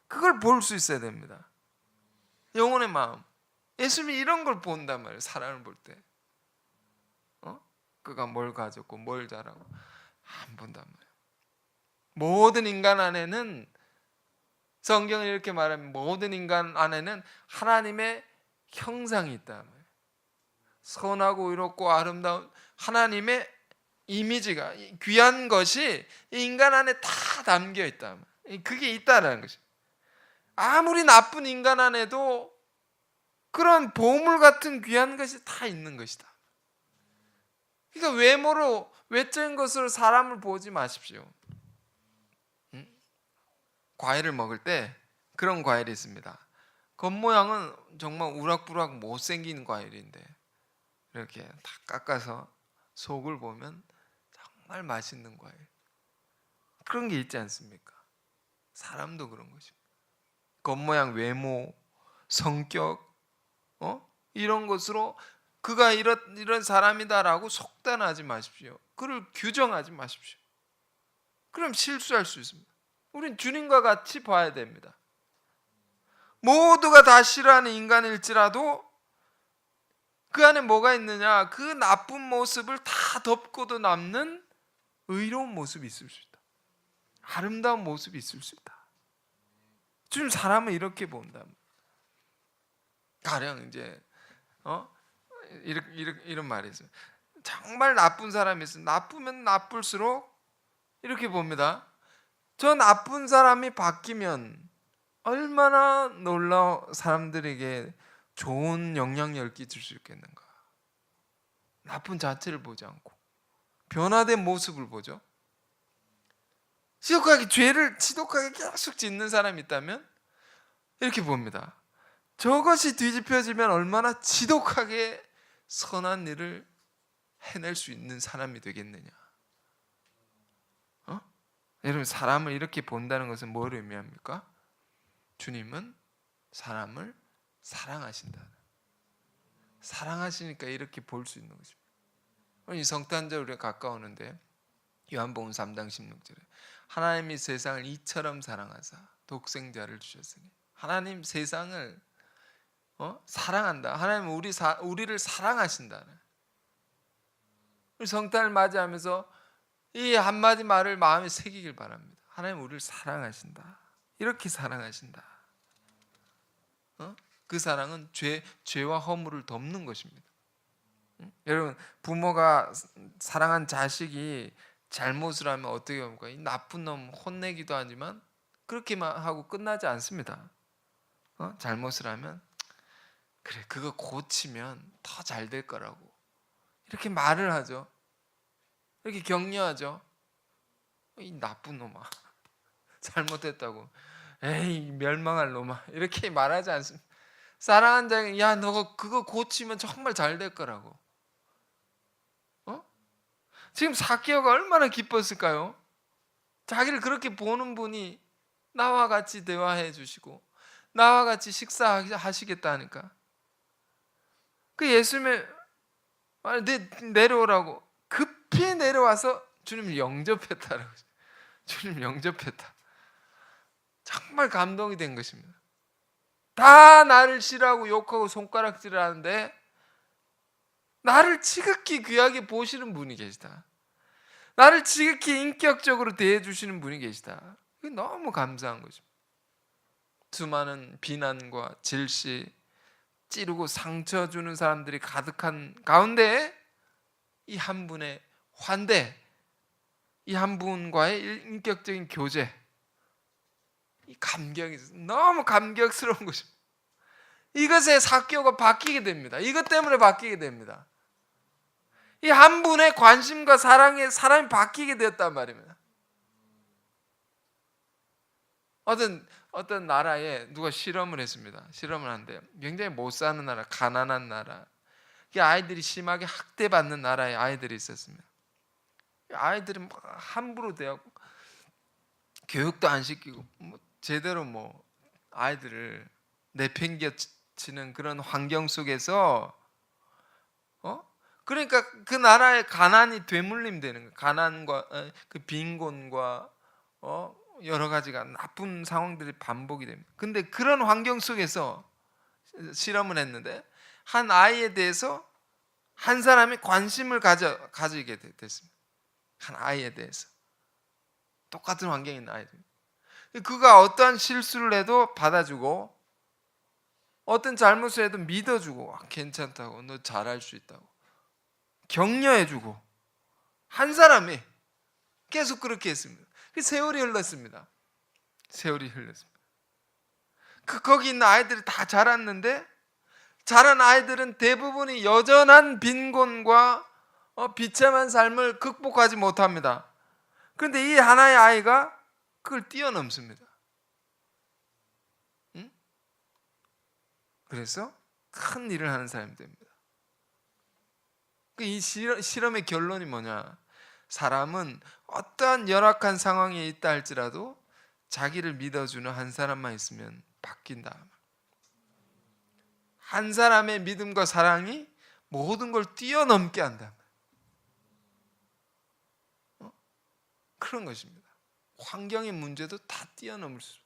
Speaker 1: 그걸 볼 수 있어야 됩니다. 영혼의 마음. 예수님이 이런 걸 본단 말이에요. 사람을 볼 때. 그가 뭘 가졌고 뭘 잘하고 안 본단 말이에요. 모든 인간 안에는, 성경을 이렇게 말하면 모든 인간 안에는 하나님의 형상이 있다 말이에요. 선하고 의롭고 아름다운 하나님의 이미지가, 귀한 것이 인간 안에 다 담겨 있다. 그게 있다라는 것이. 아무리 나쁜 인간 안에도 그런 보물 같은 귀한 것이 다 있는 것이다. 그러니까 외모로, 외적인 것으로 사람을 보지 마십시오. 과일을 먹을 때 그런 과일이 있습니다. 겉모양은 정말 우락부락 못생긴 과일인데 이렇게 다 깎아서 속을 보면 정말 맛있는 과일. 그런 게 있지 않습니까? 사람도 그런 것입니다. 겉모양, 외모, 성격, 이런 것으로 그가 이런 사람이다라고 속단하지 마십시오. 그를 규정하지 마십시오. 그럼 실수할 수 있습니다. 우린 주님과 같이 봐야 됩니다. 모두가 다 싫어하는 인간일지라도 그 안에 뭐가 있느냐? 그 나쁜 모습을 다 덮고도 남는 의로운 모습이 있을 수 있다. 아름다운 모습이 있을 수 있다. 지금 사람은 이렇게 본다. 가령 이제 이런 말이 있어요. 정말 나쁜 사람이 있어요. 나쁘면 나쁠수록 이렇게 봅니다. 저 나쁜 사람이 바뀌면 얼마나 사람들에게 좋은 영향력을 끼칠 수 있겠는가. 나쁜 자체를 보지 않고 변화된 모습을 보죠. 죄를 지독하게 계속 짓는 사람이 있다면 이렇게 봅니다. 저것이 뒤집혀지면 얼마나 지독하게 선한 일을 해낼 수 있는 사람이 되겠느냐. 여러분, 사람을 이렇게 본다는 것은 뭘 의미합니까? 주님은 사람을 사랑하신다. 사랑하시니까 이렇게 볼 수 있는 것입니다. 이 성탄절 우리가 가까우는데 요한복음 3장 16절에 하나님이 세상을 이처럼 사랑하사 독생자를 주셨으니, 하나님 세상을 사랑한다. 하나님 우리를 사랑하신다. 우리 성탄을 맞이하면서 이 한마디 말을 마음에 새기길 바랍니다. 하나님 우리를 사랑하신다. 이렇게 사랑하신다. 그 사랑은 죄와 허물을 덮는 것입니다. 여러분, 부모가 사랑한 자식이 잘못을 하면 어떻게 합니까? 이 나쁜 놈 혼내기도 하지만 그렇게만 하고 끝나지 않습니다. 잘못을 하면 그래, 그거 고치면 더 잘 될 거라고 이렇게 말을 하죠. 이렇게 격려하죠. 이 나쁜 놈아, 잘못했다고, 에이 멸망할 놈아, 이렇게 말하지 않습니다. 사랑하는 자에게, 야 너 그거 고치면 정말 잘 될 거라고. 지금 삭개오가 얼마나 기뻤을까요? 자기를 그렇게 보는 분이 나와 같이 대화해 주시고 나와 같이 식사하시겠다 하니까 그 예수님의 내려오라고 급히 내려와서 주님을 영접했다라고. 주님 영접했다. 정말 감동이 된 것입니다. 다 나를 싫어하고 욕하고 손가락질을 하는데 나를 지극히 귀하게 보시는 분이 계시다. 나를 지극히 인격적으로 대해주시는 분이 계시다. 그게 너무 감사한 것입니다. 수많은 비난과 질시, 찌르고 상처 주는 사람들이 가득한 가운데 이 한 분의 환대, 이 한 분과의 인격적인 교제, 이 감격이 너무 감격스러운 것입니다. 이것에 삭개오가 바뀌게 됩니다. 이것 때문에 바뀌게 됩니다. 이 한 분의 관심과 사랑에 사람이 바뀌게 되었단 말입니다. 어떤 나라에 누가 실험을 했습니다. 실험을 하는데 굉장히 못 사는 나라, 가난한 나라, 아이들이 심하게 학대받는 나라에 아이들이 있었습니다. 아이들이 막 함부로 대하고 교육도 안 시키고 제대로 아이들을 내팽겨치는 그런 환경 속에서 그러니까 그 나라의 가난이 되물림되는 거예요. 가난과 그 빈곤과 여러 가지가 나쁜 상황들이 반복이 됩니다. 근데 그런 환경 속에서 실험을 했는데 한 아이에 대해서 한 사람이 관심을 가지게 됐습니다. 한 아이에 대해서 똑같은 환경에 있는 아이들, 그가 어떠한 실수를 해도 받아주고 어떤 잘못을 해도 믿어주고 괜찮다고, 너 잘할 수 있다고 격려해주고 한 사람이 계속 그렇게 했습니다. 세월이 흘렀습니다. 세월이 흘렀습니다. 거기 있는 아이들이 다 자랐는데 자란 아이들은 대부분이 여전한 빈곤과 비참한 삶을 극복하지 못합니다. 그런데 이 하나의 아이가 그걸 뛰어넘습니다. 응? 그래서 큰 일을 하는 사람이 됩니다. 이 실험의 결론이 뭐냐? 사람은 어떠한 열악한 상황에 있다 할지라도 자기를 믿어주는 한 사람만 있으면 바뀐다. 한 사람의 믿음과 사랑이 모든 걸 뛰어넘게 한다. 그런 것입니다. 환경의 문제도 다 뛰어넘을 수.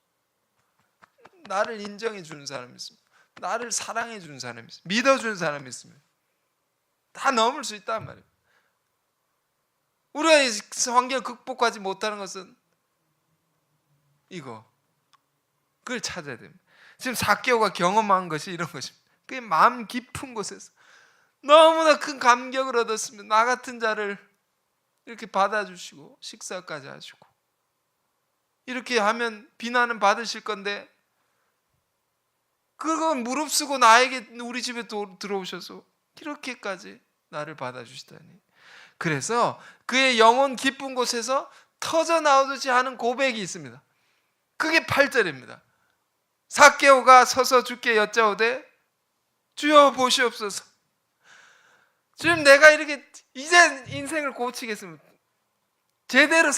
Speaker 1: 나를 인정해 주는 사람이 있으면, 나를 사랑해 주는 사람이 있으면, 믿어 주는 사람이 있으면 다 넘을 수 있단 말이에요. 우리가 이 환경을 극복하지 못하는 것은 그걸 찾아야 됩니다. 지금 삭개오가 경험한 것이 이런 것입니다. 그게 마음 깊은 곳에서 너무나 큰 감격을 얻었으면 나 같은 자를 이렇게 받아주시고 식사까지 하시고 이렇게 하면 비난은 받으실 건데 그건 무릅쓰고 나에게 우리 집에 들어오셔서 이렇게까지 나를 받아주시다니. 그래서 그의 영혼 깊은 곳에서 터져 나오듯이 하는 고백이 있습니다. 그게 8절입니다. 삭개오가 서서 주께 여짜오되 주여 보시옵소서. 지금 내가 이렇게 이제 인생을 고치겠습니다. 제대로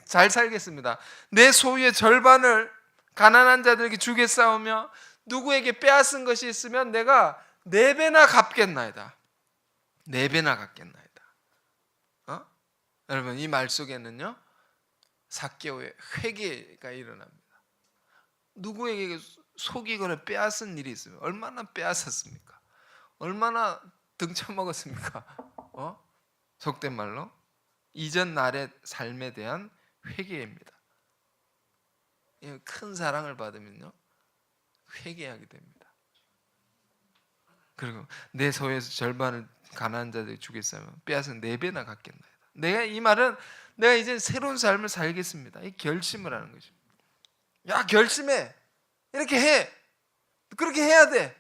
Speaker 1: 잘 살겠습니다. 내 소유의 절반을 가난한 자들에게 주겠사오며 누구에게 빼앗은 것이 있으면 내가 4배나 갚겠나이다. 4배나 갚겠나이다. 여러분, 이 말 속에는요 삭개오의 회개가 일어납니다. 누구에게 속이거나 빼앗은 일이 있으면 얼마나 빼앗았습니까? 얼마나 등쳐먹었습니까? 속된 말로 이전 날의 삶에 대한 회개입니다. 큰 사랑을 받으면요 회개하게 됩니다. 그리고 내 소유에서 절반을 가난한 자들에게 주겠사면 빼앗은 4배나 갚겠나이다. 이 말은 내가 이제 새로운 삶을 살겠습니다. 이 결심을 하는 것입니다. 야, 결심해. 이렇게 해. 그렇게 해야 돼.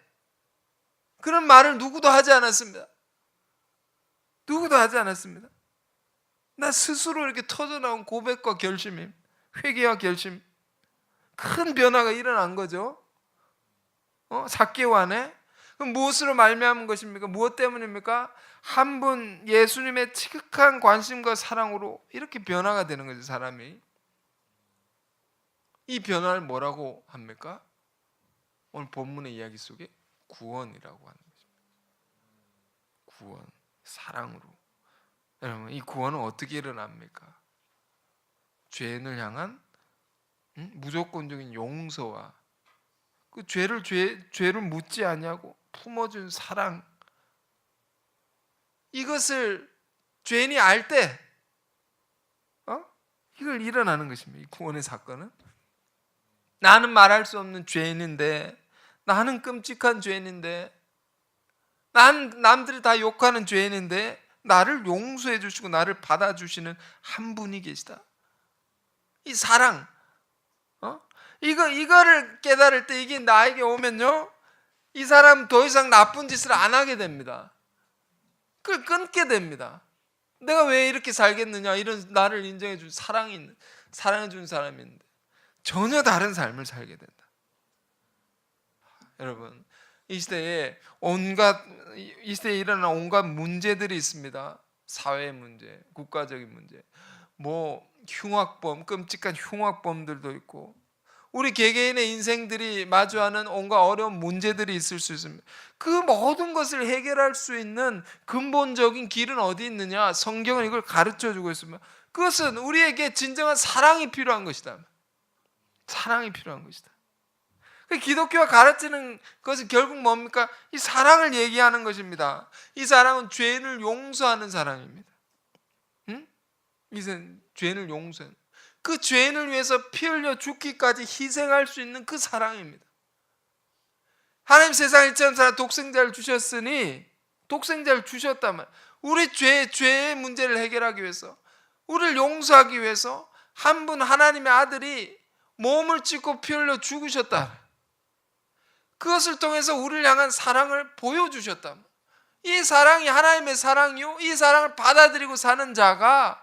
Speaker 1: 그런 말을 누구도 하지 않았습니다. 누구도 하지 않았습니다. 나 스스로 이렇게 터져나온 고백과 결심이, 회개와 결심, 큰 변화가 일어난 거죠. 삭개오 안에. 그럼 무엇으로 말미암은 것입니까? 무엇 때문입니까? 한 분 예수님의 지극한 관심과 사랑으로 이렇게 변화가 되는 거죠, 사람이. 이 변화를 뭐라고 합니까? 오늘 본문의 이야기 속에 구원이라고 하는 것입니다. 구원, 사랑으로. 여러분, 이 구원은 어떻게 일어납니까? 죄인을 향한 무조건적인 용서와 그 죄를 묻지 않냐고 품어준 사랑, 이것을 죄인이 알 때 이걸 일어나는 것입니다. 이 구원의 사건은. 나는 말할 수 없는 죄인인데, 나는 끔찍한 죄인인데, 난 남들이 다 욕하는 죄인인데 나를 용서해 주시고 나를 받아주시는 한 분이 계시다. 이 사랑, 이거를 깨달을 때 이게 나에게 오면요, 이 사람 더 이상 나쁜 짓을 안 하게 됩니다. 그걸 끊게 됩니다. 내가 왜 이렇게 살겠느냐, 이런 나를 인정해 준 사랑해 준 사람이 있는데 전혀 다른 삶을 살게 된다. 여러분, 이 시대에 일어나는 온갖 문제들이 있습니다. 사회 문제, 국가적인 문제, 뭐 흉악범, 끔찍한 흉악범들도 있고, 우리 개개인의 인생들이 마주하는 온갖 어려운 문제들이 있을 수 있습니다. 그 모든 것을 해결할 수 있는 근본적인 길은 어디 있느냐? 성경은 이걸 가르쳐주고 있습니다. 그것은 우리에게 진정한 사랑이 필요한 것이다. 사랑이 필요한 것이다. 기독교가 가르치는 것은 결국 뭡니까? 이 사랑을 얘기하는 것입니다. 이 사랑은 죄를 용서하는 사랑입니다. 응? 이것은 죄를 용서하는, 그 죄인을 위해서 피 흘려 죽기까지 희생할 수 있는 그 사랑입니다. 하나님 세상 일처럼 사랑 독생자를 주셨으니, 독생자를 주셨다면 우리 죄의 문제를 해결하기 위해서, 우리를 용서하기 위해서 한 분 하나님의 아들이 몸을 찢고 피 흘려 죽으셨다. 그것을 통해서 우리를 향한 사랑을 보여주셨다. 이 사랑이 하나님의 사랑이요, 이 사랑을 받아들이고 사는 자가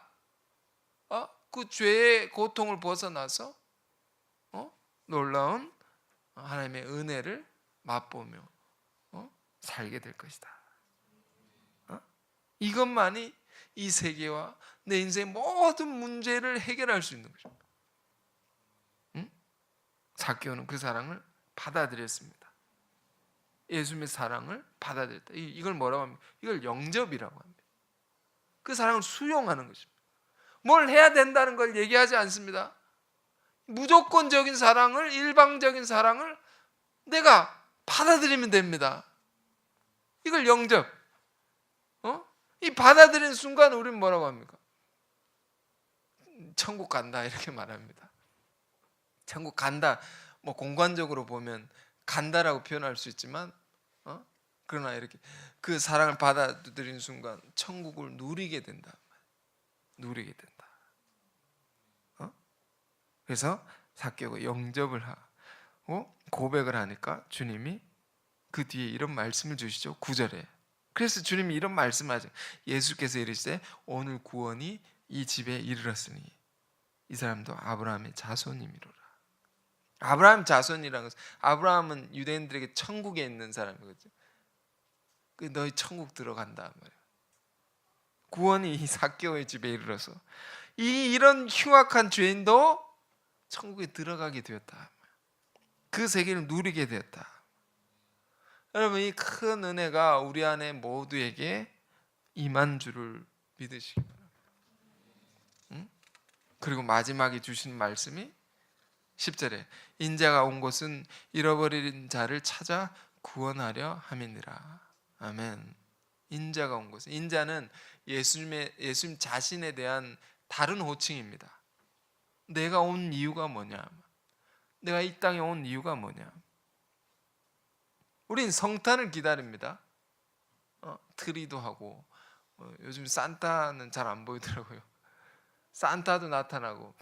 Speaker 1: 그 죄의 고통을 벗어나서 놀라운 하나님의 은혜를 맛보며 살게 될 것이다. 이것만이 이 세계와 내 인생의 모든 문제를 해결할 수 있는 것입니다. 삭개오는 그 사랑을 받아들였습니다. 예수님의 사랑을 받아들였다. 이걸 뭐라고 합니까? 이걸 영접이라고 합니다. 그 사랑을 수용하는 것입니다. 뭘 해야 된다는 걸 얘기하지 않습니다. 무조건적인 사랑을, 일방적인 사랑을 내가 받아들이면 됩니다. 이걸 영접. 이 받아들이는 순간 우리는 뭐라고 합니까? 천국 간다, 이렇게 말합니다. 천국 간다, 뭐 공관적으로 보면 간다라고 표현할 수 있지만, 그러나 이렇게 그 사랑을 받아들이는 순간 천국을 누리게 된다. 누리게 된다. 그래서 삭개오가 영접을 하고 고백을 하니까 주님이 그 뒤에 이런 말씀을 주시죠. 9절에. 그래서 주님이 이런 말씀을 하죠. 예수께서 이르시되 오늘 구원이 이 집에 이르렀으니 이 사람도 아브라함의 자손이미로라. 아브라함 자손이라는 것은, 아브라함은 유대인들에게 천국에 있는 사람이거든요. 너희 천국 들어간다 말이에요. 구원이 이 삭개오의 집에 이르러서 이런 흉악한 죄인도 천국에 들어가게 되었다. 그 세계를 누리게 되었다. 여러분, 이 큰 은혜가 우리 안에 모두에게 임한 줄을 믿으시기 바랍니다. 그리고 마지막에 주신 말씀이 10절에 인자가 온 곳은 잃어버린 자를 찾아 구원하려 함이니라. 아멘. 인자가 온 곳은, 인자는 예수님 자신에 대한 다른 호칭입니다. 내가 온 이유가 뭐냐? 내가 이 땅에 온 이유가 뭐냐? 우린 성탄을 기다립니다. 트리도 하고, 요즘 산타는 잘 안 보이더라고요. 산타도 나타나고,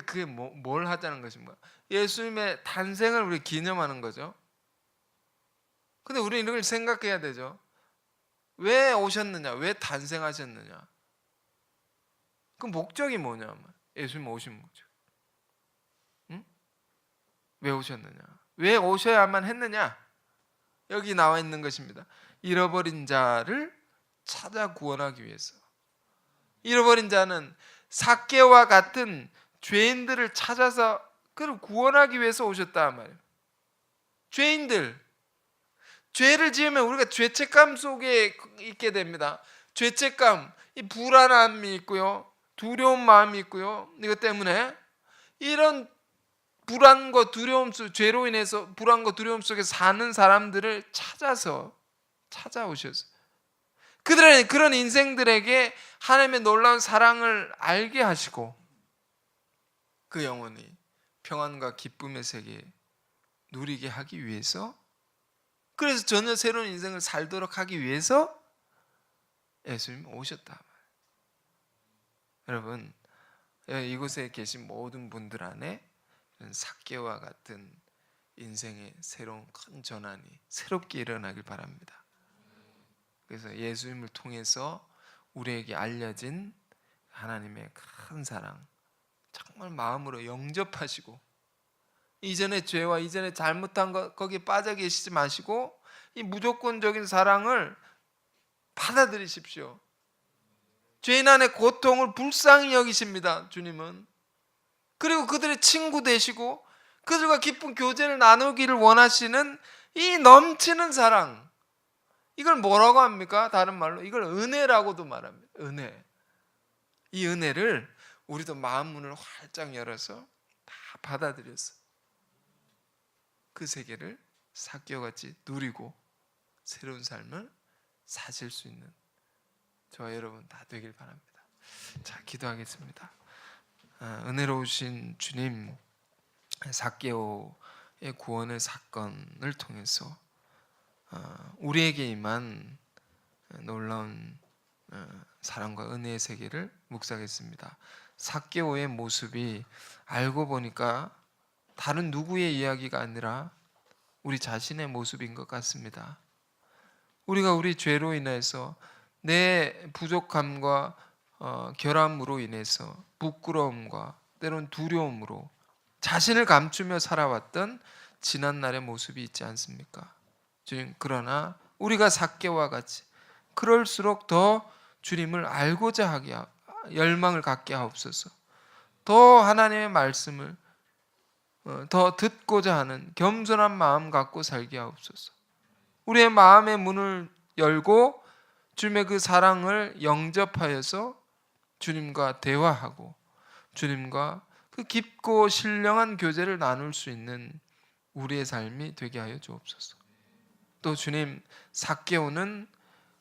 Speaker 1: 그게 뭘 하자는 것인가? 예수님의 탄생을 우리 기념하는 거죠. 근데 우리는 이걸 생각해야 되죠. 왜 오셨느냐? 왜 탄생하셨느냐? 그 목적이 뭐냐? 예수님 오신 목적. 왜 오셨느냐? 왜 오셔야만 했느냐? 여기 나와 있는 것입니다. 잃어버린 자를 찾아 구원하기 위해서. 잃어버린 자는 삭개오와 같은 죄인들을 찾아서 그를 구원하기 위해서 오셨다 말이에요. 죄인들, 죄를 지으면 우리가 죄책감 속에 있게 됩니다. 죄책감, 이 불안함이 있고요, 두려운 마음이 있고요. 이것 때문에 이런 불안과 두려움 속, 죄로 인해서 불안과 두려움 속에 사는 사람들을 찾아오셔서 그들의 그런 인생들에게 하나님의 놀라운 사랑을 알게 하시고 그 영혼이 평안과 기쁨의 세계 누리게 하기 위해서, 그래서 전혀 새로운 인생을 살도록 하기 위해서 예수님 오셨다. 여러분, 이곳에 계신 모든 분들 안에 삭개오와 같은 인생의 새로운 큰 전환이 새롭게 일어나길 바랍니다. 그래서 예수님을 통해서 우리에게 알려진 하나님의 큰 사랑, 정말 마음으로 영접하시고, 이전의 죄와 이전에 잘못한 것 거기에 빠져 계시지 마시고 이 무조건적인 사랑을 받아들이십시오. 죄인 안의 고통을 불쌍히 여기십니다, 주님은. 그리고 그들의 친구 되시고 그들과 깊은 교제를 나누기를 원하시는 이 넘치는 사랑, 이걸 뭐라고 합니까? 다른 말로 이걸 은혜라고도 말합니다. 은혜. 이 은혜를 우리도 마음 문을 활짝 열어서 다 받아들여서 그 세계를 삭개오같이 누리고 새로운 삶을 사실 수 있는 저와 여러분 다 되길 바랍니다. 자, 기도하겠습니다. 은혜로우신 주님, 삭개오의 구원의 사건을 통해서 우리에게 임한 놀라운 사랑과 은혜의 세계를 묵상했습니다. 삭개오의 모습이 알고 보니까 다른 누구의 이야기가 아니라 우리 자신의 모습인 것 같습니다. 우리가 우리 죄로 인해서 내 부족함과 결함으로 인해서 부끄러움과 때론 두려움으로 자신을 감추며 살아왔던 지난날의 모습이 있지 않습니까? 주님, 그러나 우리가 삭개오와 같이 그럴수록 더 주님을 알고자 하게 열망을 갖게 하옵소서. 더 하나님의 말씀을 더 듣고자 하는 겸손한 마음 갖고 살게 하옵소서. 우리의 마음의 문을 열고 주님의 그 사랑을 영접하여서 주님과 대화하고 주님과 그 깊고 신령한 교제를 나눌 수 있는 우리의 삶이 되게 하여 주옵소서. 또 주님, 삭개오는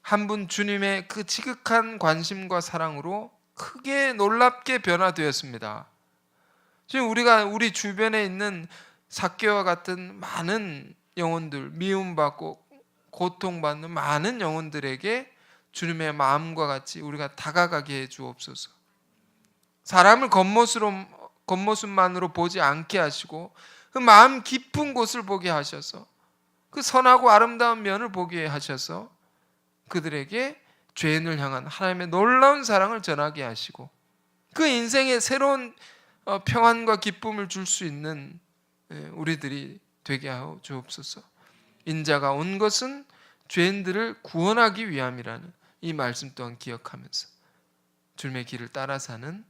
Speaker 1: 한 분 주님의 그 지극한 관심과 사랑으로 크게 놀랍게 변화되었습니다. 지금 우리가 우리 주변에 있는 삭개오와 같은 많은 영혼들, 미움받고 고통받는 많은 영혼들에게 주님의 마음과 같이 우리가 다가가게 해 주옵소서. 사람을 겉모습만으로 보지 않게 하시고 그 마음 깊은 곳을 보게 하셔서 그 선하고 아름다운 면을 보게 하셔서 그들에게 죄인을 향한 하나님의 놀라운 사랑을 전하게 하시고 그 인생에 새로운 평안과 기쁨을 줄 수 있는 우리들이 되게 하여 주옵소서. 인자가 온 것은 죄인들을 구원하기 위함이라는 이 말씀 또한 기억하면서 주님의 길을 따라 사는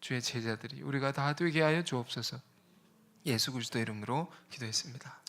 Speaker 1: 주의 제자들이 우리가 다 되게 하여 주옵소서. 예수 그리스도 이름으로 기도했습니다.